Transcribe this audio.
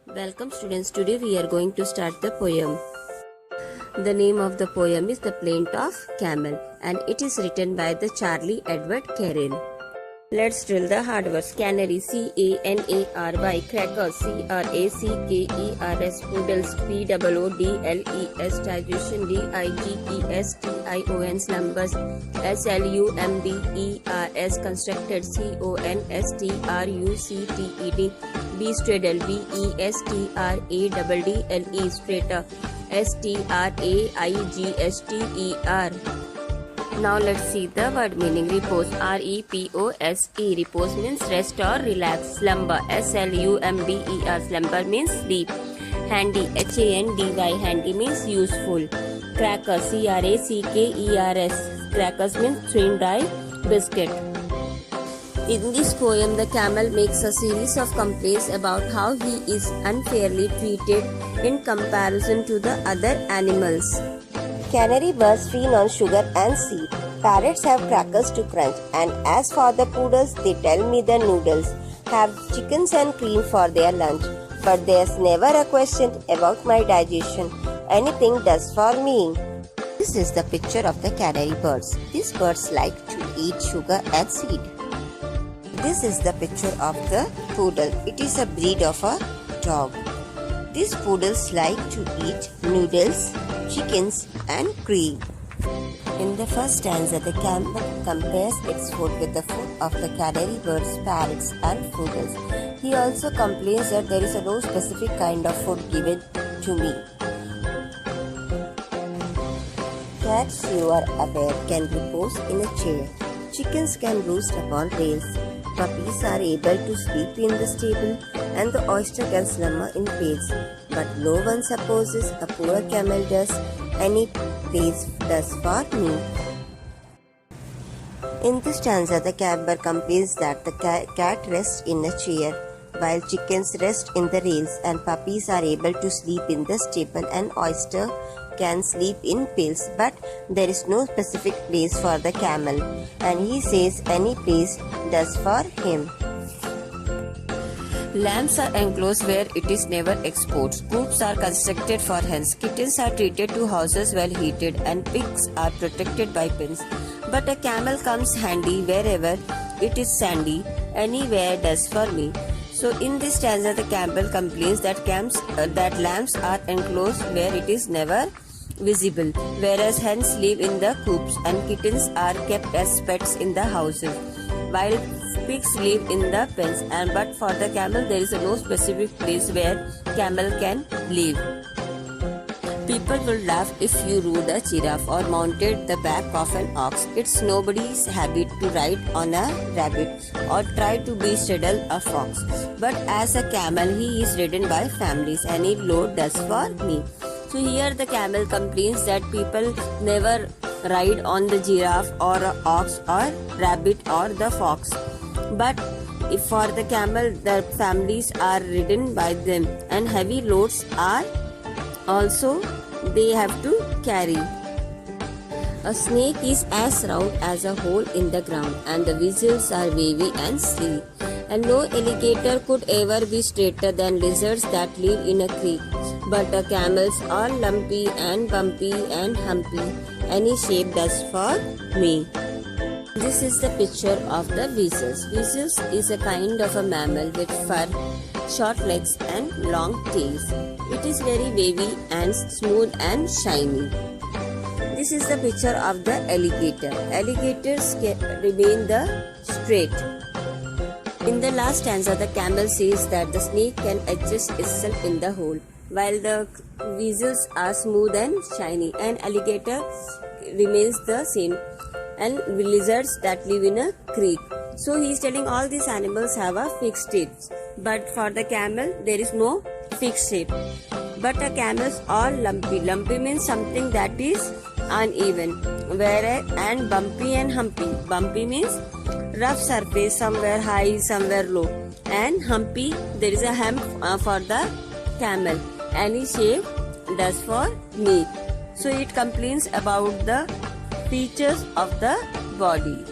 Welcome students, today we are going to start the poem. The name of the poem is The Plaint of Camel and it is written by the Charlie Edward Carryl. Let's drill the hard words. Canary, C-A-N-A-R-Y, crackers, C-R-A-C-K-E-R-S, poodles, P-O-O-D-L-E-S, digestion, D-I-G-E-S-T-I-O-N, slumbers, S-L-U-M-B-E-R-S, constructed, C-O-N-S-T-R-U-C-T-E-D, B-straddle, B-E-S-T-R-A-D-D-L-E, straighter, S-T-R-A-I-G-H-T-E-R. Now let's see the word meaning. Repose, R-E-P-O-S-E. Repose means rest or relax. Slumber, S-L-U-M-B-E-R. Slumber means sleep. Handy, H-A-N-D-Y. Handy means useful. Cracker, C-R-A-C-K-E-R-S. Crackers means thin dry biscuit. In this poem, the camel makes a series of complaints about how he is unfairly treated in comparison to the other animals. Canary birds feed on sugar and seed. Parrots have crackers to crunch. And as for the poodles, they tell me the noodles have chickens and cream for their lunch. But there's never a question about my digestion. Anything does for me. This is the picture of the canary birds. These birds like to eat sugar and seed. This is the picture of the poodle. It is a breed of a dog. These poodles like to eat noodles, chickens and cream. In the first stanza, the camel compares its food with the food of the canary birds, parrots and poodles. He also complains that there is no specific kind of food given to me. Cats, you are aware, can repose in a chair. Chickens can roost upon rails. Puppies are able to sleep in the stable, and the oyster can slumber in pails. But no one supposes a poor camel does any place does for me. In this stanza, the camel complains that the cat rests in a chair, while chickens rest in the rails, and puppies are able to sleep in the stable, and oyster can sleep in pails. But there is no specific place for the camel, and he says any place does for him. Lambs are enclosed where it is never exposed. Coops are constructed for hens. Kittens are treated to houses well heated, and pigs are protected by pens. But a camel comes handy wherever it is sandy. Anywhere does for me. So in this stanza, the camel complains that lambs are enclosed where it is never visible, whereas hens live in the coops and kittens are kept as pets in the houses, while pigs live in the pens. But for the camel, there is no specific place where camel can live. People will laugh if you rode a giraffe or mounted the back of an ox. It's nobody's habit to ride on a rabbit or try to bestraddle a fox. But as a camel, he is ridden by families, and it load does for me. So here the camel complains that people never ride on the giraffe or a ox or rabbit or the fox. But if for the camel, the families are ridden by them, and heavy loads are also they have to carry. A snake is as round as a hole in the ground, and the whistles are wavy and silly. And no alligator could ever be straighter than lizards that live in a creek. But the camels are lumpy and bumpy and humpy. Any shape does for me. This is the picture of the weasels. Weasels is a kind of a mammal with fur, short legs and long tails. It is very wavy and smooth and shiny. This is the picture of the alligator. Alligators remain straight. In the last stanza, the camel says that the snake can adjust itself in the hole, while the weasels are smooth and shiny, and alligator remains the same, and lizards that live in a creek. So he is telling all these animals have a fixed shape, but for the camel there is no fixed shape. But the camels are lumpy. Lumpy means something that is uneven, whereas and bumpy and humpy. Bumpy means rough surface, somewhere high, somewhere low, and humpy, there is a hump for the camel. Any shape does for me. So it complains about the features of the body.